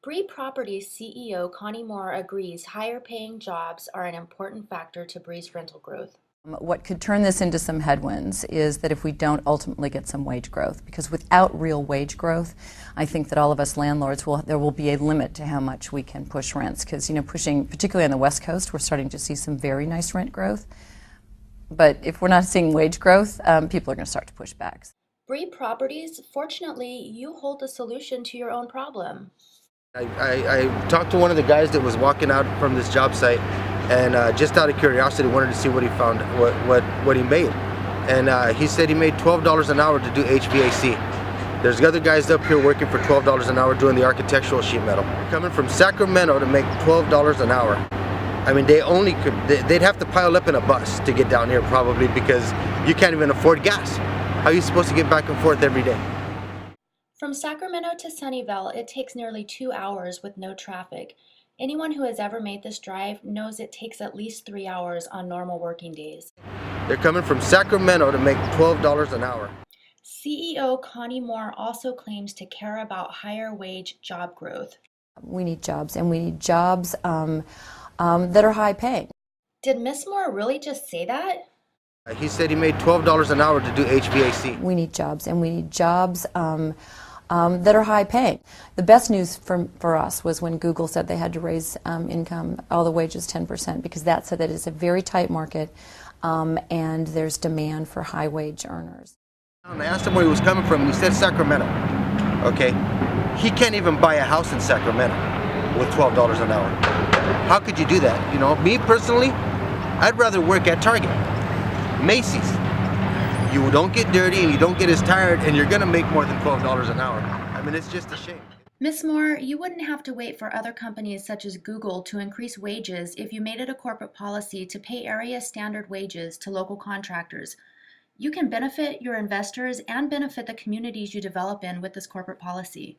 BRE Properties CEO Connie Moore agrees higher paying jobs are an important factor to BRE's rental growth. What could turn this into some headwinds is that if we don't ultimately get some wage growth, because without real wage growth, I think that all of us landlords there will be a limit to how much we can push rents. Because pushing, particularly on the West Coast, we're starting to see some very nice rent growth. But if we're not seeing wage growth, people are going to start to push back. BRE Properties, fortunately, you hold the solution to your own problem. I talked to one of the guys that was walking out from this job site, and just out of curiosity wanted to see what he found, what he made. And he said he made $12 an hour to do HVAC. There's other guys up here working for $12 an hour doing the architectural sheet metal. Coming from Sacramento to make $12 an hour. I mean, they'd have to pile up in a bus to get down here probably, because you can't even afford gas. How are you supposed to get back and forth every day? From Sacramento to Sunnyvale, it takes nearly 2 hours with no traffic. Anyone who has ever made this drive knows it takes at least 3 hours on normal working days. They're coming from Sacramento to make $12 an hour. CEO Connie Moore also claims to care about higher wage job growth. We need jobs, and we need jobs that are high paying. Did Ms. Moore really just say that? He said he made $12 an hour to do HVAC. We need jobs, and we need jobs that are high paying. The best news for us was when Google said they had to raise income, all the wages 10%, because that said that it's a very tight market and there's demand for high wage earners. And I asked him where he was coming from, and he said Sacramento. Okay, he can't even buy a house in Sacramento with $12 an hour. How could you do that? Me personally, I'd rather work at Target, Macy's. You don't get dirty and you don't get as tired, and you're gonna make more than $12 an hour. I mean, it's just a shame. Ms. Moore, you wouldn't have to wait for other companies such as Google to increase wages if you made it a corporate policy to pay area standard wages to local contractors. You can benefit your investors and benefit the communities you develop in with this corporate policy.